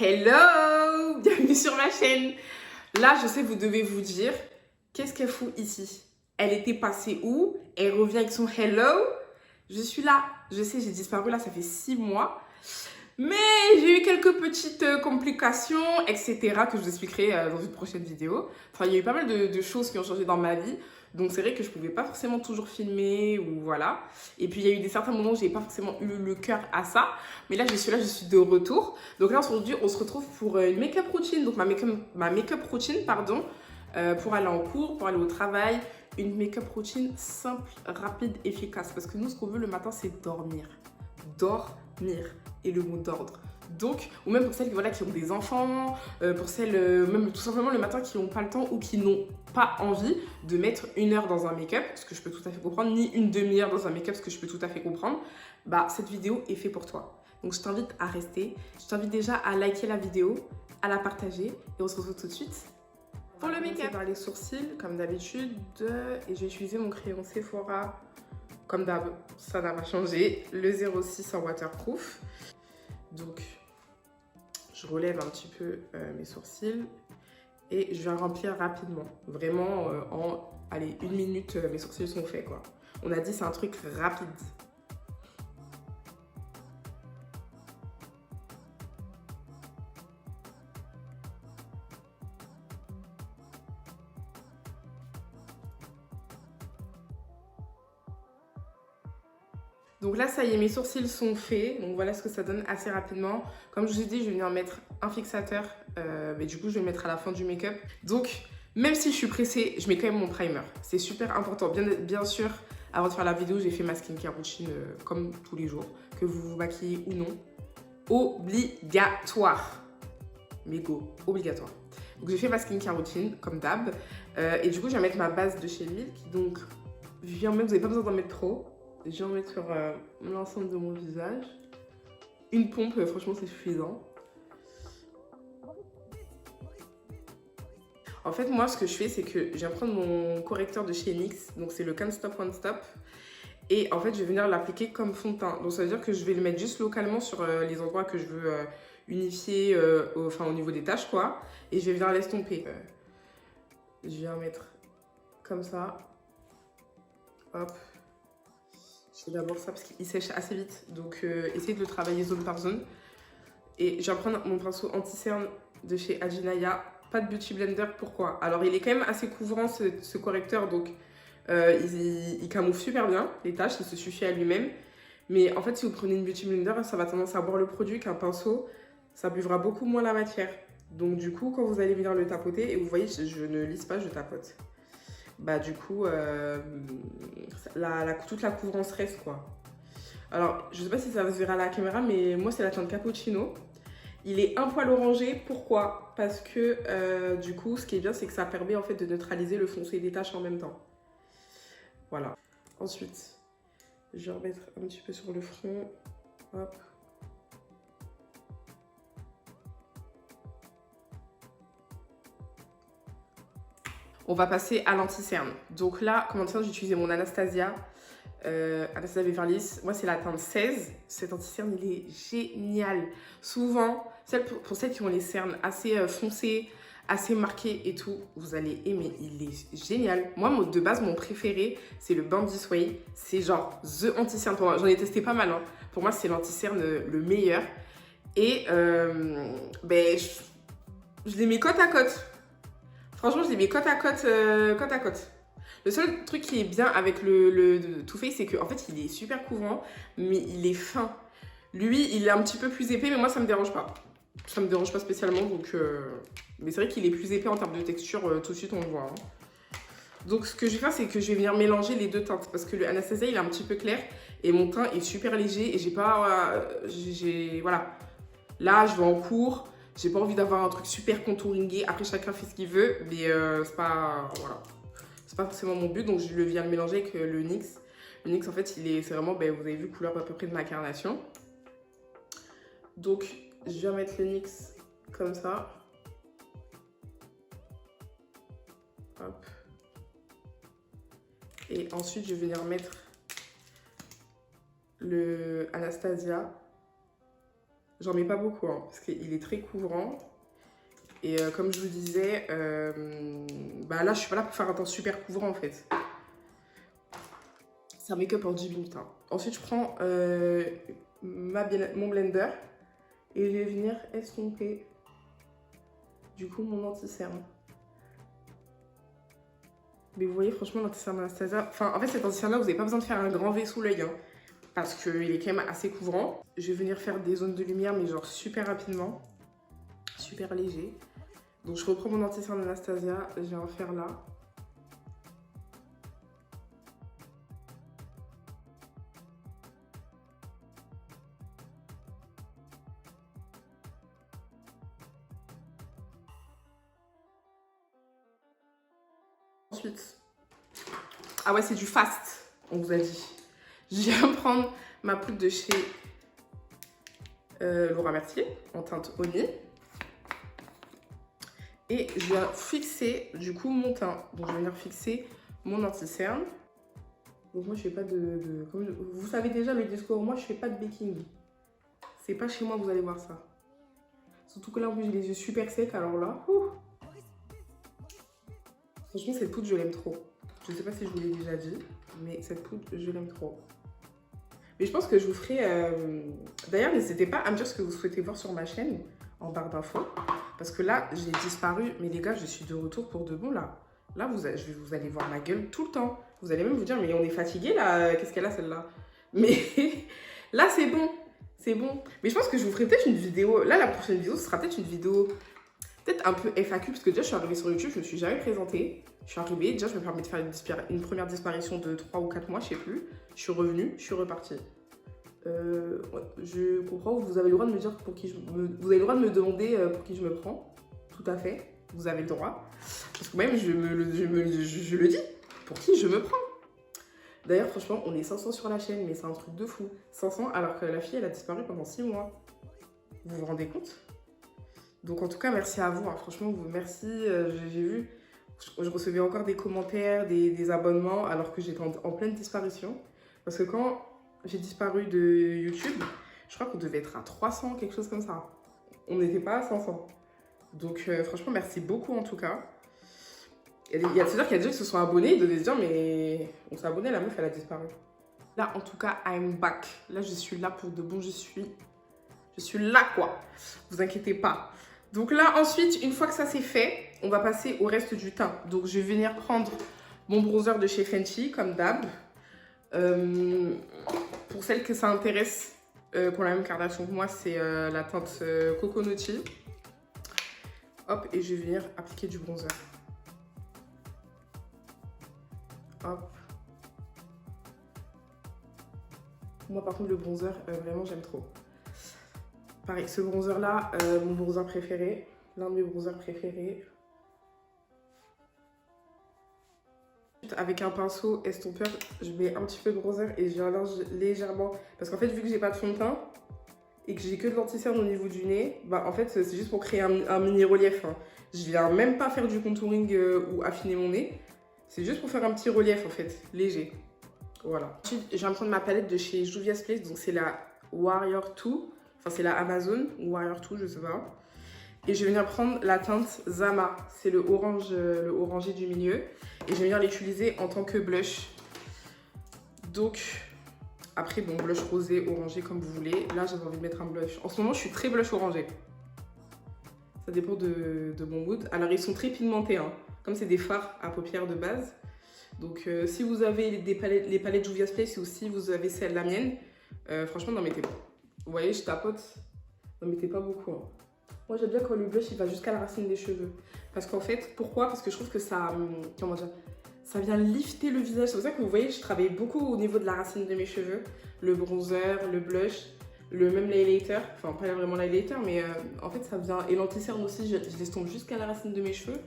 Hello! Bienvenue sur ma chaîne. Là, je sais, vous devez vous dire, qu'est-ce qu'elle fout ici? Elle était passée où? Elle revient avec son hello? Je suis là. Je sais, j'ai disparu là, ça fait 6 mois. Mais j'ai eu quelques petites complications, etc. que je vous expliquerai dans une prochaine vidéo. Enfin, il y a eu pas mal de choses qui ont changé dans ma vie. Donc c'est vrai que je pouvais pas forcément toujours filmer ou voilà. Et puis il y a eu des certains moments où j'ai pas forcément eu le cœur à ça. Mais là, je suis de retour. Donc là, aujourd'hui, on se retrouve pour une make-up routine. Donc ma make-up routine, pardon, pour aller en cours, pour aller au travail. Une make-up routine simple, rapide, efficace. Parce que nous, ce qu'on veut le matin, c'est dormir. Dormir et le mot d'ordre. Donc, ou même pour celles voilà, qui ont des enfants, pour celles, même tout simplement le matin qui n'ont pas le temps ou qui n'ont pas envie de mettre 1 heure dans un make-up, ce que je peux tout à fait comprendre, ni une demi-heure dans un make-up, ce que je peux tout à fait comprendre, bah cette vidéo est faite pour toi. Donc je t'invite à rester, je t'invite déjà à liker la vidéo, à la partager et on se retrouve tout de suite pour le make-up. Par les sourcils, comme d'habitude, et je vais utiliser mon crayon Sephora, comme d'hab, ça n'a pas changé, le 06 en waterproof. Donc, je relève un petit peu mes sourcils et je vais remplir rapidement. Vraiment, en, allez, 1 minute, mes sourcils sont faits, quoi. On a dit c'est un truc rapide. Donc là, ça y est, mes sourcils sont faits. Donc voilà ce que ça donne assez rapidement. Comme je vous ai dit, je vais venir mettre un fixateur. Mais du coup, je vais le mettre à la fin du make-up. Donc, même si je suis pressée, je mets quand même mon primer. C'est super important. Bien sûr, avant de faire la vidéo, j'ai fait ma skincare routine comme tous les jours. Que vous vous maquillez ou non. Obligatoire. Mais go, obligatoire. Donc j'ai fait ma skincare routine, comme d'hab. Et du coup, je vais mettre ma base de chez Milk. Donc, vous n'avez pas besoin d'en mettre trop. Je vais en mettre sur l'ensemble de mon visage. Une pompe, franchement, c'est suffisant. En fait, moi, ce que je fais, c'est que je viens prendre mon correcteur de chez NYX. Donc, c'est le Can't Stop One Stop. Et en fait, je vais venir l'appliquer comme fond de teint. Donc, ça veut dire que je vais le mettre juste localement sur les endroits que je veux unifier au niveau des taches, quoi. Et je vais venir l'estomper. Je viens mettre comme ça. Hop. Je fais d'abord ça parce qu'il sèche assez vite. Donc, essayez de le travailler zone par zone. Et je vais prendre mon pinceau anti-cerne de chez Ajinaya. Pas de Beauty Blender, pourquoi? Alors, il est quand même assez couvrant, ce correcteur. Donc, il camoufle super bien les taches. Il se suffit à lui-même. Mais en fait, si vous prenez une Beauty Blender, ça va tendance à boire le produit qu'un pinceau. Ça buvera beaucoup moins la matière. Donc, du coup, quand vous allez venir le tapoter, et vous voyez, je ne lisse pas, je tapote. Bah du coup, toute la couvrance reste, quoi. Alors, je sais pas si ça se verra à la caméra, mais moi, c'est la teinte Cappuccino. Il est un poil orangé. Pourquoi? Parce que, du coup, ce qui est bien, c'est que ça permet, en fait, de neutraliser le foncé des taches en même temps. Voilà. Ensuite, je vais remettre un petit peu sur le front. Hop. On va passer à l'anti-cerne. Donc là, comme anti-cerne, j'ai utilisé mon Anastasia. Anastasia Beverly Hills. Moi, c'est la teinte 16. Cet anti-cerne, il est génial. Souvent, pour celles qui ont les cernes assez foncées, assez marquées et tout, vous allez aimer. Il est génial. Moi, de base, mon préféré, c'est le Born This Way. C'est genre the anti-cerne pour moi. J'en ai testé pas mal. Hein. Pour moi, c'est l'anti-cerne le meilleur. Et ben, je les mets côte à côte. Franchement, je les mets côte à côte, côte à côte. Le seul truc qui est bien avec le Too Faced, c'est qu'en fait, il est super couvrant, mais il est fin. Lui, il est un petit peu plus épais, mais moi, ça me dérange pas. Ça me dérange pas spécialement, donc... Mais c'est vrai qu'il est plus épais en termes de texture, tout de suite, on le voit. Hein. Donc, ce que je vais faire, c'est que je vais venir mélanger les deux teintes, parce que le Anastasia, il est un petit peu clair, et mon teint est super léger, et j'ai pas... voilà. Là, je vais en cours... J'ai pas envie d'avoir un truc super contouringé. Après, chacun fait ce qu'il veut. Mais c'est pas... Voilà. C'est pas forcément mon but. Donc, je viens le mélanger avec le NYX. Le NYX, en fait, c'est vraiment... Ben, vous avez vu, couleur à peu près de ma carnation. Donc, je viens mettre le NYX comme ça. Hop. Et ensuite, je vais venir mettre le Anastasia J'en mets pas beaucoup, hein, parce qu'il est très couvrant. Et comme je vous disais, bah là, je suis pas là pour faire un teint super couvrant, en fait. C'est un make-up en 10 minutes. Hein. Ensuite, je prends mon blender et je vais venir estomper, du coup, mon anti-cerne. Mais vous voyez, franchement, l'anti-cerne Anastasia... Enfin, en fait, cet anti-cerne-là, vous n'avez pas besoin de faire un grand V sous l'œil, hein, parce qu'il est quand même assez couvrant. Je vais venir faire des zones de lumière, mais genre super rapidement. Super léger. Donc, je reprends mon anti-cerne Anastasia. Je vais en faire là. Ensuite, ah ouais, c'est du fast, on vous a dit. Je viens prendre ma poudre de chez Laura Mercier en teinte Honey. Et je viens fixer du coup mon teint. Donc je vais venir fixer mon anti-cerne. Donc moi je fais pas comme vous savez déjà le discours, moi je fais pas de baking. C'est pas chez moi que vous allez voir ça. Surtout que là en plus j'ai les yeux super secs, alors là. Franchement cette poudre je l'aime trop. Je sais pas si je vous l'ai déjà dit, mais cette poudre je l'aime trop. Mais je pense que je vous ferai... D'ailleurs n'hésitez pas à me dire ce que vous souhaitez voir sur ma chaîne en barre d'infos. Parce que là j'ai disparu, mais les gars je suis de retour pour de bon là. Là vous allez voir ma gueule tout le temps. Vous allez même vous dire mais on est fatigué là, qu'est-ce qu'elle a celle-là? Mais là c'est bon, c'est bon. Mais je pense que je vous ferai peut-être une vidéo, là la prochaine vidéo ce sera peut-être une vidéo peut-être un peu FAQ, parce que déjà je suis arrivée sur YouTube, je me suis jamais présentée. Je suis arrivée, déjà je me permets de faire une première disparition de 3 ou 4 mois, je sais plus. Je suis revenue, je suis repartie. Ouais, je comprends, vous avez le droit de me dire pour qui vous avez le droit de me demander pour qui je me prends. Tout à fait, vous avez le droit. Parce que même je le dis, pour qui je me prends. D'ailleurs franchement on est 500 sur la chaîne, mais c'est un truc de fou. 500 alors que la fille elle a disparu pendant 6 mois. Vous vous rendez compte? Donc en tout cas merci à vous, hein. Franchement merci, j'ai vu, je recevais encore des commentaires, des abonnements alors que j'étais en pleine disparition. Parce que quand j'ai disparu de YouTube, je crois qu'on devait être à 300, quelque chose comme ça. On n'était pas à 500. Donc franchement merci beaucoup en tout cas. Il y a des gens qui se sont abonnés, ils devaient se dire mais on s'est abonné, la meuf elle a disparu. Là en tout cas I'm back, là je suis là pour de bon, je suis là quoi, vous inquiétez pas. Donc là ensuite une fois que ça c'est fait, on va passer au reste du teint. Donc je vais venir prendre mon bronzer de chez Fenty comme d'hab. Pour celles que ça intéresse, qui ont la même cardation que moi, c'est la teinte Coconutty. Hop, et je vais venir appliquer du bronzer. Hop. Moi par contre le bronzer, vraiment j'aime trop. Pareil, ce bronzer là, mon bronzer préféré, l'un de mes bronzers préférés. Avec un pinceau estompeur, je mets un petit peu de bronzer et je l'allonge légèrement. Parce qu'en fait, vu que j'ai pas de fond de teint et que j'ai que de l'anti-cerne au niveau du nez, bah en fait, c'est juste pour créer un mini relief. Hein. Je viens même pas faire du contouring ou affiner mon nez. C'est juste pour faire un petit relief en fait, léger. Voilà. Ensuite, je viens prendre ma palette de chez Juvia's Place, donc c'est la Warrior 2. Enfin, c'est la Amazon ou Warrior 2, je sais pas. Et je vais venir prendre la teinte Zama. C'est le orange, le orangé du milieu. Et je vais venir l'utiliser en tant que blush. Donc, après, bon, blush rosé, orangé, comme vous voulez. Là, j'avais envie de mettre un blush. En ce moment, je suis très blush orangé. Ça dépend de mon mood. Alors, ils sont très pigmentés, hein. Comme c'est des fards à paupières de base. Donc, si vous avez les palettes Juvia's Place ou si vous avez celle la mienne, franchement, n'en mettez pas. Vous voyez, je tapote. N'en mettez pas beaucoup, hein. Moi j'aime bien quand le blush il va jusqu'à la racine des cheveux. Parce qu'en fait, pourquoi? Parce que je trouve que ça, comment dire, ça vient lifter le visage. C'est pour ça que vous voyez, je travaille beaucoup au niveau de la racine de mes cheveux. Le bronzer, le blush, même l'highlighter. Enfin, pas vraiment l'highlighter, mais en fait ça vient... Et l'anti-cerne aussi, je l'estompe jusqu'à la racine de mes cheveux.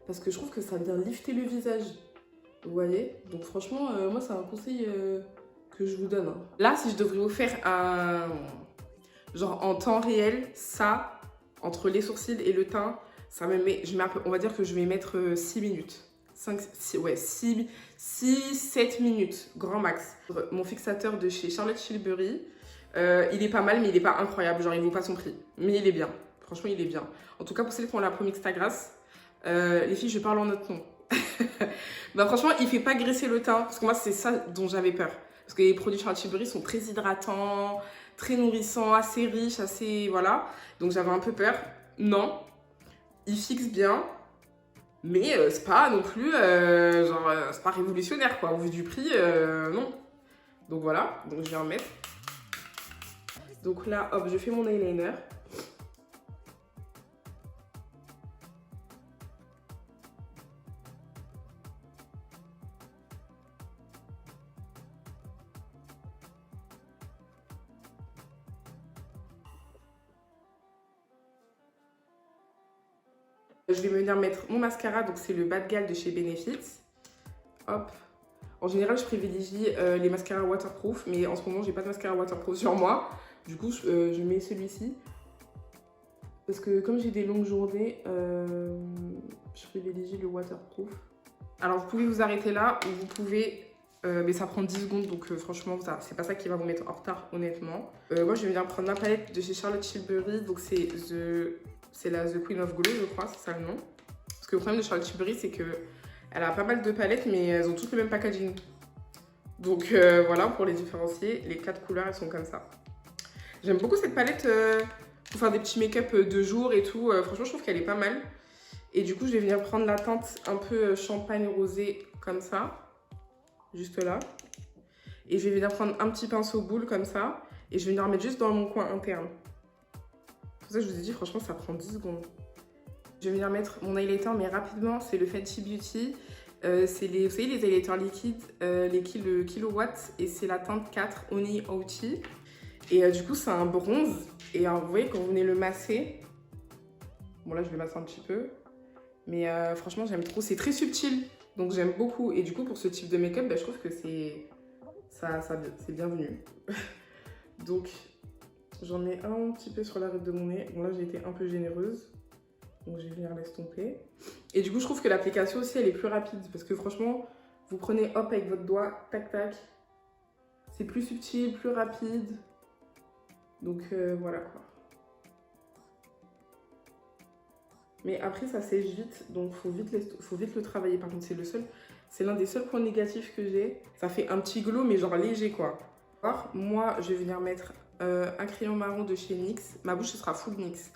Parce que je trouve que ça vient lifter le visage. Vous voyez? Donc franchement, moi c'est un conseil que je vous donne. Hein. Là, si je devrais vous faire un... genre en temps réel, ça... Entre les sourcils et le teint, ça me met, on va dire que je vais mettre 6 minutes. 6-7 minutes, grand max. Mon fixateur de chez Charlotte Tilbury, Il est pas mal, mais il est pas incroyable. Genre, il vaut pas son prix. Mais il est bien. Franchement, il est bien. En tout cas, pour celles qui ont la Promixta Grasse, les filles, je parle en notre nom. Bah, franchement, il fait pas graisser le teint. Parce que moi, c'est ça dont j'avais peur. Parce que les produits Charlotte Tilbury sont très hydratants, très nourrissants, assez riches, assez... Voilà. Donc, j'avais un peu peur. Non. Il fixe bien. Mais c'est pas non plus... c'est pas révolutionnaire, quoi. Au vu du prix, non. Donc, voilà. Donc, je vais en mettre. Donc là, hop, je fais mon eyeliner. Je vais venir mettre mon mascara, donc c'est le Bad Gal de chez Benefit. Hop. En général, je privilégie les mascaras waterproof, mais en ce moment, j'ai pas de mascara waterproof sur moi. Du coup, je mets celui-ci. Parce que comme j'ai des longues journées, je privilégie le waterproof. Alors, vous pouvez vous arrêter là ou vous pouvez... mais ça prend 10 secondes, donc franchement, c'est pas ça qui va vous mettre en retard, honnêtement. Moi, je vais venir prendre ma palette de chez Charlotte Tilbury. Donc, c'est la The Queen of Glow, je crois, c'est ça le nom. Parce que le problème de Charlotte Tilbury, c'est qu'elle a pas mal de palettes, mais elles ont toutes le même packaging. Donc, voilà, pour les différencier, les 4 couleurs, elles sont comme ça. J'aime beaucoup cette palette pour faire des petits make-up de jour et tout. Franchement, je trouve qu'elle est pas mal. Et du coup, je vais venir prendre la teinte un peu champagne rosé comme ça. Juste là. Et je vais venir prendre un petit pinceau boule comme ça. Et je vais venir en mettre juste dans mon coin interne. Pour ça, je vous ai dit, franchement, ça prend 10 secondes. Je vais venir mettre mon highlighter, mais rapidement, c'est le Fenty Beauty. C'est vous savez, les highlighters liquides, les kilowatts. Et c'est la teinte 4 Honey Ouchi. Et du coup, c'est un bronze. Et vous voyez, quand vous venez le masser... Bon, là, je vais masser un petit peu. Mais franchement, j'aime trop. C'est très subtil. Donc, j'aime beaucoup. Et du coup, pour ce type de make-up, je trouve que c'est bienvenu. Donc, j'en mets un petit peu sur l'arête de mon nez. Bon, là, j'ai été un peu généreuse. Donc, je vais venir l'estomper. Et du coup, je trouve que l'application aussi, elle est plus rapide. Parce que franchement, vous prenez hop avec votre doigt, tac, tac. C'est plus subtil, plus rapide. Donc, voilà quoi. Mais après, ça sèche vite, donc faut vite le travailler. Par contre, c'est l'un des seuls points négatifs que j'ai. Ça fait un petit glow, mais genre léger, quoi. Alors, moi, je vais venir mettre un crayon marron de chez NYX. Ma bouche, ce sera full NYX.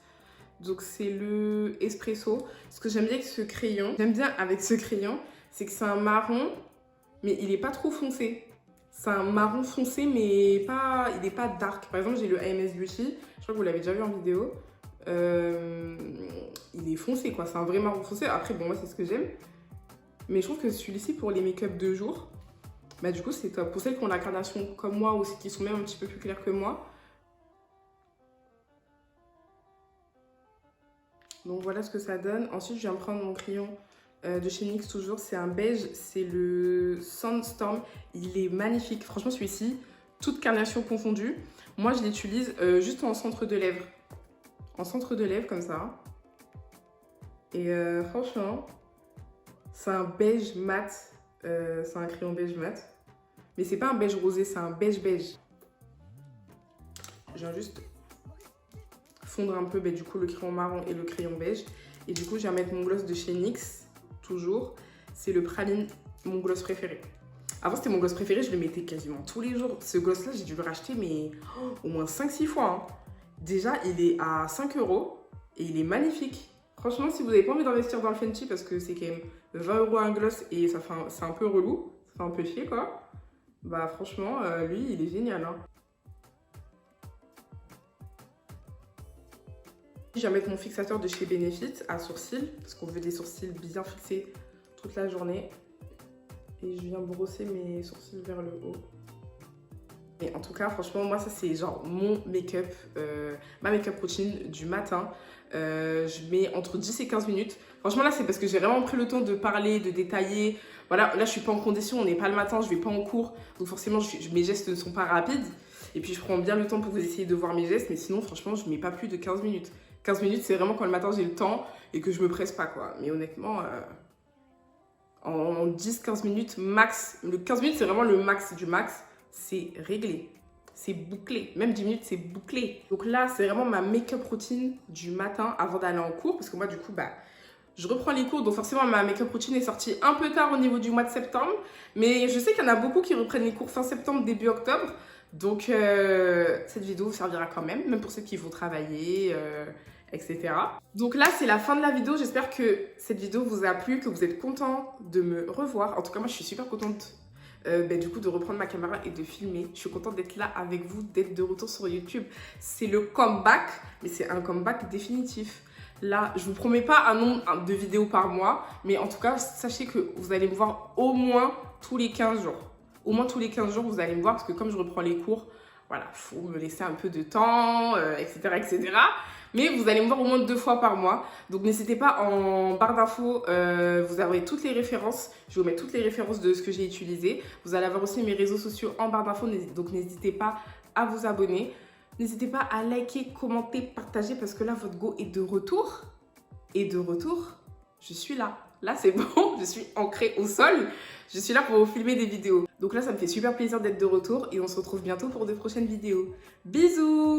Donc, c'est le Espresso. Ce que j'aime bien avec ce crayon, c'est que c'est un marron, mais il n'est pas trop foncé. C'est un marron foncé, mais il n'est pas dark. Par exemple, j'ai le AMS Beauty. Je crois que vous l'avez déjà vu en vidéo. Il est foncé quoi, c'est un vrai marron foncé. Après bon, moi c'est ce que j'aime, mais je trouve que celui-ci pour les make-up de jour, bah du coup c'est top. Pour celles qui ont la carnation comme moi ou qui sont même un petit peu plus claires que moi. Donc voilà ce que ça donne. Ensuite je viens prendre mon crayon de chez NYX toujours, c'est un beige, c'est le Sandstorm. Il est magnifique, franchement celui-ci, toute carnation confondue. Moi je l'utilise juste en centre de lèvres. En centre de lèvres comme ça. Et franchement, c'est un beige mat. C'est un crayon beige mat. Mais c'est pas un beige rosé, c'est un beige beige. Je viens juste fondre un peu du coup le crayon marron et le crayon beige. Et du coup, je viens mettre mon gloss de chez NYX, toujours. C'est le Praline, mon gloss préféré. Avant, c'était mon gloss préféré, je le mettais quasiment tous les jours. Ce gloss-là, j'ai dû le racheter, mais au moins 5-6 fois. Hein. Déjà, il est à 5 € et il est magnifique. Franchement, si vous n'avez pas envie d'investir dans le Fenty parce que c'est quand même 20 € un gloss et c'est un peu relou, ça fait un peu chier quoi. Bah franchement, lui, il est génial. Hein. Je vais mettre mon fixateur de chez Benefit à sourcils parce qu'on veut des sourcils bien fixés toute la journée. Et je viens brosser mes sourcils vers le haut. Et en tout cas, franchement, moi, ça, c'est genre mon make-up, ma make-up routine du matin. Je mets entre 10 et 15 minutes. Franchement, là, c'est parce que j'ai vraiment pris le temps de parler, de détailler. Voilà, là, je suis pas en condition, on n'est pas le matin, je vais pas en cours. Donc forcément, mes gestes ne sont pas rapides. Et puis, je prends bien le temps pour vous essayer de voir mes gestes. Mais sinon, franchement, je mets pas plus de 15 minutes. 15 minutes, c'est vraiment quand le matin, j'ai le temps et que je me presse pas, quoi. Mais honnêtement... en 10-15 minutes max. Le 15 minutes, c'est vraiment le max du max. C'est réglé. c'est bouclé. Même 10 minutes, c'est bouclé. Donc là, c'est vraiment ma make-up routine du matin avant d'aller en cours. Parce que moi, du coup, je reprends les cours. Donc forcément, ma make-up routine est sortie un peu tard au niveau du mois de septembre. Mais je sais qu'il y en a beaucoup qui reprennent les cours fin septembre, début octobre. Donc cette vidéo vous servira quand même pour ceux qui vont travailler, etc. Donc là, c'est la fin de la vidéo. J'espère que cette vidéo vous a plu, que vous êtes content de me revoir. En tout cas, moi, je suis super contente du coup de reprendre ma caméra et de filmer. Je suis contente d'être là avec vous, d'être de retour sur YouTube. C'est le comeback, mais c'est un comeback définitif. Là, je vous promets pas un nombre de vidéos par mois, mais en tout cas, sachez que vous allez me voir au moins tous les 15 jours. Au moins tous les 15 jours, vous allez me voir parce que comme je reprends les cours, voilà, il faut me laisser un peu de temps, etc., etc. Mais vous allez me voir au moins 2 fois par mois. Donc n'hésitez pas, en barre d'infos, vous avez toutes les références. Je vais vous mettre toutes les références de ce que j'ai utilisé. Vous allez avoir aussi mes réseaux sociaux en barre d'infos. Donc n'hésitez pas à vous abonner. N'hésitez pas à liker, commenter, partager parce que là, votre go est de retour. Et de retour, je suis là. Là, c'est bon, je suis ancrée au sol. Je suis là pour vous filmer des vidéos. Donc là, ça me fait super plaisir d'être de retour et on se retrouve bientôt pour de prochaines vidéos. Bisous!